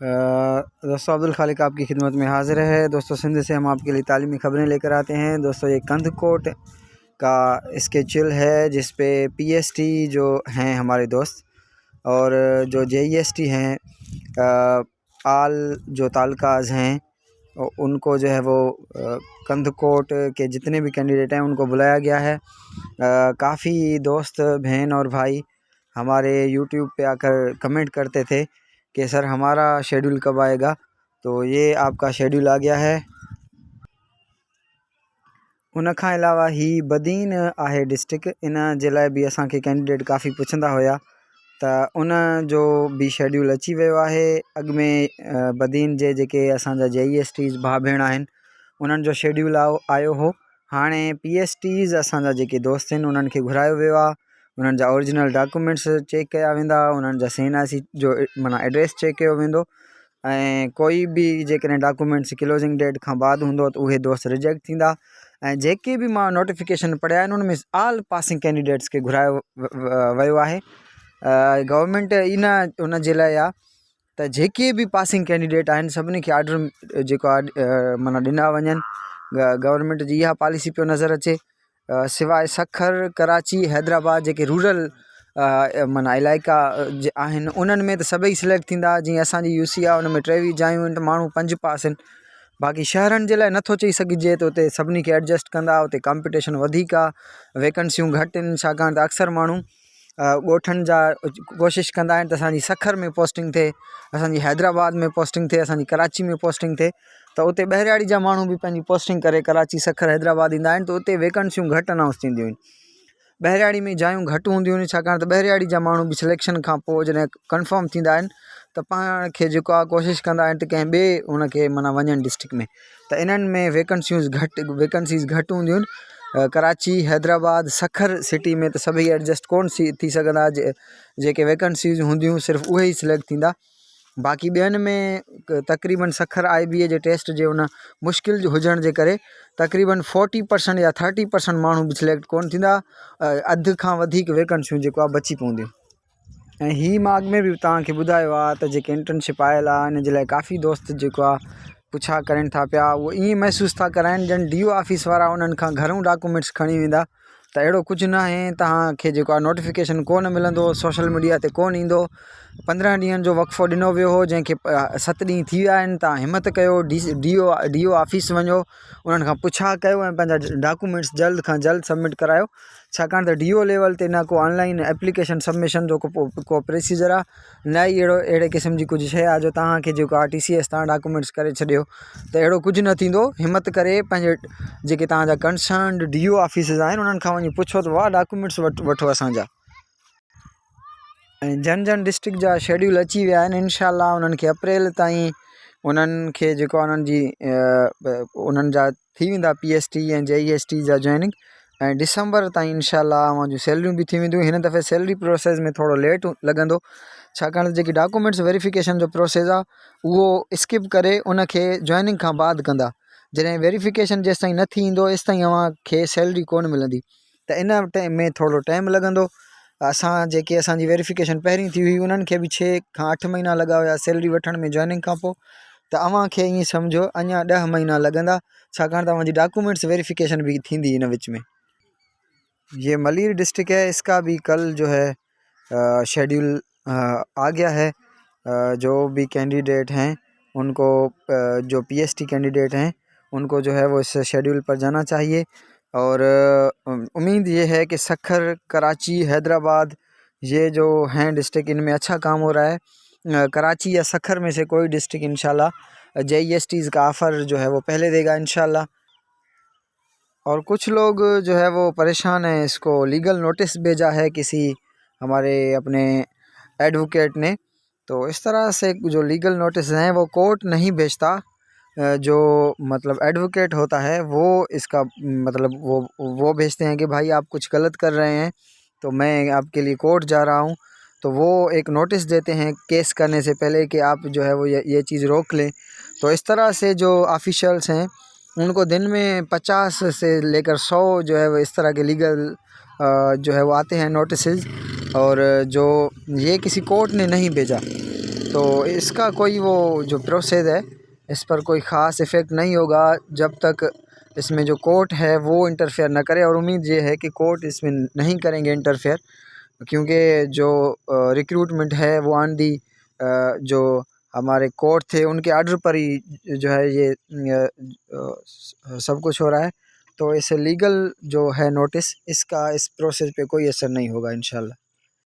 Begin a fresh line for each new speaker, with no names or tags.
दोस्तों अब्दुल खालिक आपकी खिदमत में हाज़िर है। दोस्तों सिंध से हम आपके लिए तालीमी ख़बरें लेकर आते हैं। दोस्तों ये कंदकोट का स्केड्यूल है जिस पे पीएसटी जो हैं हमारे दोस्त और जो जेईएसटी हैं आल जो तालुकाज़ हैं उनको जो है वो कंदकोट के जितने भी कैंडिडेट हैं उनको बुलाया गया है। काफ़ी दोस्त बहन और भाई हमारे यूट्यूब पे आकर कमेंट करते थे कि सर हमारा शेड्यूल कब आएगा, तो ये आपका शेड्यूल आ गया है। उन खां अलावा ही बदीन आहे डिस्ट्रिक्ट, इन जे लाइ बि असांखे कैंडिडेट काफ़ी पुछंदा हुया त उन जो बि शेड्यूल अची वियो आहे। अॻु में बदीन जे जेके असांजा जेईएसटीज़ भाउ भेण आहिनि उन्हनि जो शेड्यूल आयो हो। हाणे पीएसटीज़ असांजा जेके दोस्त आहिनि उन्हनि खे घुरायो वियो आहे। उन्हनि जा ओरिजिनल डॉक्यूमेंट्स चेक कया वेंदा, उन्हनि जा सेनासी जो माना एड्रेस चेक कयो वेंदो ऐं कोई बि जेकॾहिं डॉक्यूमेंट्स क्लोजिंग डेट खां बाद हूंदो त उहे दोस्त रिजेक्ट थींदा। ऐं जेके बि मां नोटिफिकेशन पढ़िया आहिनि उन में ऑल पासिंग कैंडिडेट्स खे घुरायो वियो आहे। गवर्नमेंट इन उन जे लाइ आहे त जेके बि पासिंग कैंडिडेट आहिनि सभिनी खे ऑर्डर जेको आहे माना ॾिना वञनि। गवर्नमेंट जी इहा पॉलिसी पियो नज़र अचे। सवाइ सखर, कराची, हैदराबाद जेके रूरल माना इलाइक़ा आहिनि उन्हनि में त सभई सिलेक्ट थींदा। जीअं असांजी यूसी आहे उन में 23 जायूं आहिनि त माण्हू 5 पास आहिनि। बाक़ी शहरनि जे लाइ नथो चई सघिजे त उते सभिनी खे एडजस्ट कंदा, उते कॉम्पिटिशन वधीक आहे, वैकेंसियूं घटि आहिनि छाकाणि त अक्सर माण्हू ॻोठनि जा कोशिशि कंदा आहिनि त असांजी सखर में पोस्टिंग थिए, असांजी हैदराबाद में पोस्टिंग थिए, असांजी कराची में पोस्टिंग थिए। त उते ॿहिराड़ी जा माण्हू बि पंहिंजी पोस्टिंग करे कराची, सखर, हैदराबाद ईंदा आहिनि त उते वैकेंसियूं घटि अनाउंस थींदियूं आहिनि। ॿहिराड़ी में जायूं घटि हूंदियूं आहिनि छाकाणि त ॿहिराड़ी जा माण्हू बि सिलेक्शन खां पोइ जॾहिं कंफर्म थींदा आहिनि त पाण खे जेको आहे कोशिशि कंदा आहिनि त कंहिं ॿिए उनखे माना वञनि डिस्ट्रिक्ट में। त इन्हनि में वैकेंसीज़ घटि हूंदियूं आहिनि। कराची, हैदराबाद, सखर सिटी में त सभई एडजस्ट कोन थी सघंदा। जेके वैकेंसीज़ हूंदियूं सिर्फ़ु उहे ई सिलेक्ट थींदा। बाक़ी ॿियनि में तक़रीबन सखर IBA जे टेस्ट जे उन मुश्किल हुजण जे करे तक़रीबन 40% या 30% माण्हू बि सिलेक्ट कोन थींदा। अधु खां वधीक वैकेंसियूं जेको आहे बची पवंदियूं। ऐं हीअ मां अॻु में बि तव्हांखे ॿुधायो आहे त जेके इंटर्नशिप आयल आहे इन जे लाइ काफ़ी दोस्त जेको आहे पुछा करनि था पिया। उहो ईअं महसूसु था कराइनि ॼण DO ऑफिस वारा उन्हनि खां घरूं डॉक्यूमेंट्स खणी वेंदा। त अहिड़ो कुझु न आहे। तव्हांखे जेको आहे नोटिफिकेशन कोन मिलंदो, सोशल मीडिया ते कोन ईंदो। 15 ॾींहंनि जो वक़फ़ो ॾिनो वियो हो जंहिंखे 7 ॾींहं थी विया आहिनि। तव्हां हिमत कयो, DO ऑफिस वञो, उन्हनि खां पुछा कयो ऐं पंहिंजा डॉक्यूमेंट्स जल्द खां जल्द सबमिट करायो। छाकाणि त DO लेवल ते न को ऑनलाइन एप्लीकेशन सबमिशन जो को प्रोसीजर आहे, न ई अहिड़े क़िस्म जी कुझु शइ आहे जो तव्हांखे जेको आहे TCS तव्हां डॉक्यूमेंट्स करे छॾियो। त अहिड़ो कुझु न थींदो। हिमत करे पंहिंजे जेके तव्हांजा कंसर्न्ड DO ऑफिसिस आहिनि उन्हनि खां वञी पुछो त वाह डॉक्यूमेंट्स वठो असांजा। ऐं जन डिस्ट्रिक्ट जा शेड्यूल अची विया आहिनि। इंशाल्लाह उन्हनि खे अप्रैल ताईं उन्हनि खे जेको आहे उन्हनि जा थी वेंदा PST ऐं JEST जा जॉइनिंग। ऐं डिसंबर ताईं इंशाल्लाह उन जूं सैलरियूं बि थी वेंदियूं। हिन दफ़े सैलरी प्रोसेस में थोरो लेट लॻंदो छाकाणि त जेकी डॉक्यूमेंट्स वेरिफिकेशन जो प्रोसेस आहे उहो स्किप करे उनखे जॉइनिंग खां बाद कंदा। जॾहिं वेरिफिकेशन जेसि ताईं न थी ईंदो एसि ताईं अव्हांखे सैलरी कोन मिलंदी। त इन टाइम में थोरो टाइम लॻंदो। जेके असांजी वेरिफिकेशन पहिरीं थी हुई उन्हनि खे बि 6 खां 8 महीना लॻा हुया सैलरी वठण में जॉइनिंग खां पोइ। त अव्हांखे ईअं सम्झो अञा 10 महीना लॻंदा छाकाणि त तव्हांजी डॉक्यूमेंट्स वेरिफिकेशन बि थींदी इन विच में। ये मलीर डिस्ट्रिक्ट है, इसका भी कल जो है शेड्यूल आ गया है। जो भी कैंडिडेट हैं उनको जो PST कैंडिडेट हैं उनको जो है वो इस शेड्यूल पर जाना चाहिए। और उम्मीद ये है कि सखर, कराची, हैदराबाद ये जो हैं डिस्ट्रिक्ट इनमें अच्छा काम हो रहा है। कराची या सखर में से कोई डिस्ट्रिक्ट इंशाल्लाह JESTs का ऑफ़र जो है वो पहले देगा इंशाल्लाह। और कुछ लोग जो है वो परेशान हैं, इसको लीगल नोटिस भेजा है किसी हमारे अपने एडवोकेट ने। तो इस तरह से जो लीगल नोटिस हैं वो कोर्ट नहीं भेजता, जो मतलब एडवोकेट होता है वो इसका मतलब वो भेजते हैं कि भाई आप कुछ गलत कर रहे हैं तो मैं आपके लिए कोर्ट जा रहा हूँ। तो वो एक नोटिस देते हैं केस करने से पहले कि आप जो है वो ये चीज़ रोक लें। तो इस तरह से जो ऑफिशियल्स हैं उनको दिन में 50 से लेकर 100 जो है वो इस तरह के लीगल जो है वो आते हैं नोटिसेज। और जो ये किसी कोर्ट ने नहीं भेजा, तो इसका कोई वो जो प्रोसेस है इस पर कोई ख़ास इफ़ेक्ट नहीं होगा जब तक इसमें जो कोर्ट है वो इंटरफेयर ना करे। और उम्मीद ये है कि कोर्ट इसमें नहीं करेंगे इंटरफेयर, क्योंकि जो रिक्रूटमेंट है वो ऑन दी जो हमारे कोर्ट थे उनके आर्डर पर ही जो है ये सब कुछ हो रहा है। तो इस लीगल जो है नोटिस, इसका इस प्रोसेस पे कोई असर नहीं होगा इंशाल्लाह।